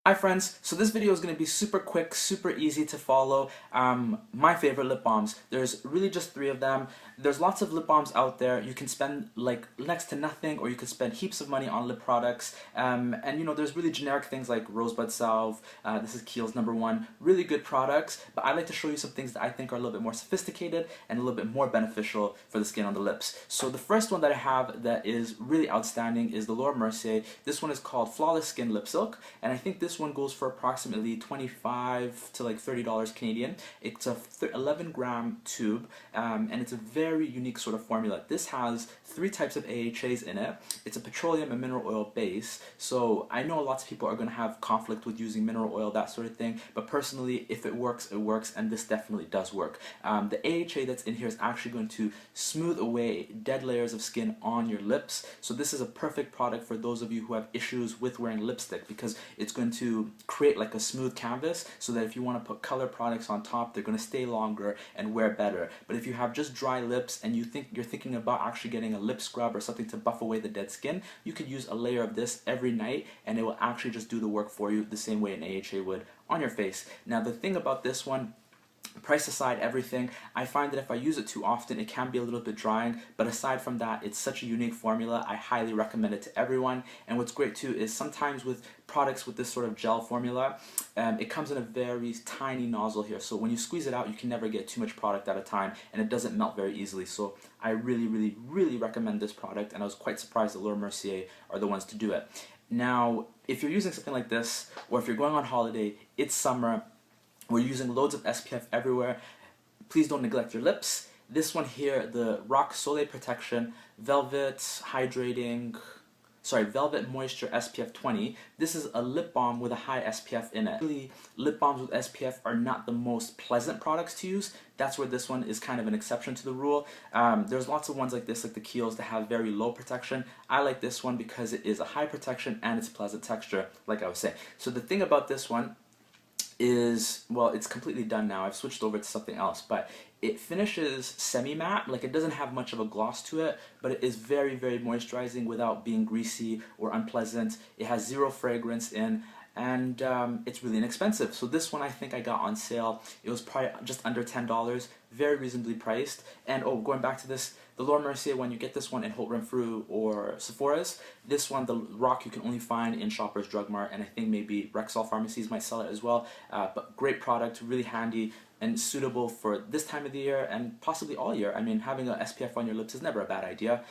Hi friends, so this video is going to be super quick, super easy to follow. My favorite lip balms. There's really just 3 of them. There's lots of lip balms out there. You can spend like next to nothing, or you can spend heaps of money on lip products. And you know, there's really generic things like Rosebud Salve. This is Kiehl's #1. Really good products, but I'd like to show you some things that I think are a little bit more sophisticated and a little bit more beneficial for the skin on the lips. So the first one that I have that is really outstanding is the Laura Mercier. This one is called Flawless Skin Lip Silk, and I think this one goes for approximately $25 to like $30 Canadian. It's a 11-gram tube, and it's a very unique sort of formula. This has 3 types of AHAs in it. It's a petroleum and mineral oil base, so I know lots of people are going to have conflict with using mineral oil, that sort of thing, but personally, if it works, it works, and this definitely does work. The AHA that's in here is actually going to smooth away dead layers of skin on your lips, so this is a perfect product for those of you who have issues with wearing lipstick, because it's going to create like a smooth canvas so that if you want to put color products on top, they're going to stay longer and wear better. But if you have just dry lips and you're thinking about actually getting a lip scrub or something to buff away the dead skin, you could use a layer of this every night and it will actually just do the work for you the same way an AHA would on your face. Now the thing about this one, price aside everything, I find that if I use it too often it can be a little bit drying, but aside from that, it's such a unique formula. I highly recommend it to everyone. And what's great too is sometimes with products with this sort of gel formula, it comes in a very tiny nozzle here, so when you squeeze it out you can never get too much product at a time, and it doesn't melt very easily. So I really recommend this product, and I was quite surprised that Laura Mercier are the ones to do it. Now if you're using something like this, or if you're going on holiday, it's summer, we're using loads of SPF everywhere, please don't neglect your lips. This one here, the Rock Soleil Protection Velvet Moisture SPF 20. This is a lip balm with a high SPF in it. Really, lip balms with SPF are not the most pleasant products to use. That's where this one is kind of an exception to the rule. There's lots of ones like this, like the Kiehl's, that have very low protection. I like this one because it is a high protection and it's a pleasant texture, like I was saying. So the thing about this one is, well, it's completely done now. I've switched over to something else, but it finishes semi-matte. Like, it doesn't have much of a gloss to it, but it is very moisturizing without being greasy or unpleasant. It has 0 fragrance in, and it's really inexpensive. So this one I think I got on sale. It was probably just under $10, very reasonably priced. And oh, going back to this, the Laura Mercier one, you get this one in Haute Renfrew or Sephora's. This one, the Rock, you can only find in Shoppers Drug Mart, and I think maybe Rexall pharmacies might sell it as well. But great product, really handy, and suitable for this time of the year and possibly all year. I mean, having a SPF on your lips is never a bad idea.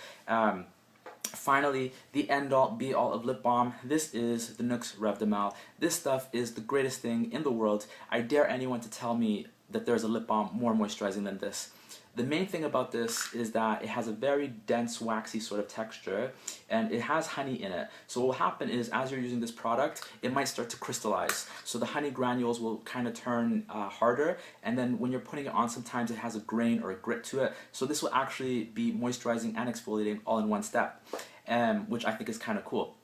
Finally, the end-all, be-all of lip balm. This is the NUXE Reve de Miel. This stuff is the greatest thing in the world. I dare anyone to tell me that there's a lip balm more moisturizing than this. The main thing about this is that it has a very dense, waxy sort of texture, and it has honey in it. So what will happen is, as you're using this product, it might start to crystallize. So the honey granules will kind of turn harder, and then when you're putting it on, sometimes it has a grain or a grit to it. So this will actually be moisturizing and exfoliating all in one step, which I think is kind of cool.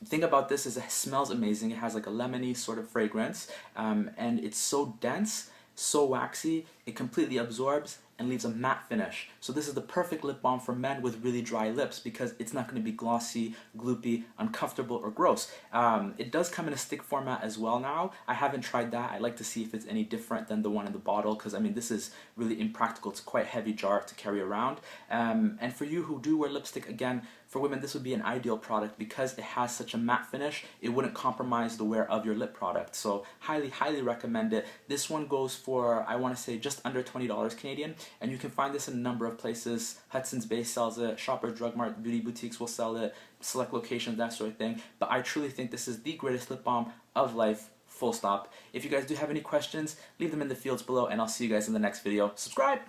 The thing about this is it smells amazing. It has like a lemony sort of fragrance, and it's so dense, so waxy, it completely absorbs and leaves a matte finish. So this is the perfect lip balm for men with really dry lips, because it's not going to be glossy, gloopy, uncomfortable, or gross. It does come in a stick format as well now. I haven't tried that. I'd like to see if it's any different than the one in the bottle, because I mean, this is really impractical. It's quite a heavy jar to carry around. And for you who do wear lipstick, again, for women, this would be an ideal product because it has such a matte finish. It wouldn't compromise the wear of your lip product. So highly recommend it. This one goes for, I want to say, just under $20 Canadian, and you can find this in a number of places. Hudson's Bay sells it, Shoppers Drug Mart, beauty boutiques will sell it, select locations, that sort of thing. But I truly think this is the greatest lip balm of life, full stop. If you guys do have any questions, leave them in the fields below, and I'll see you guys in the next video. Subscribe!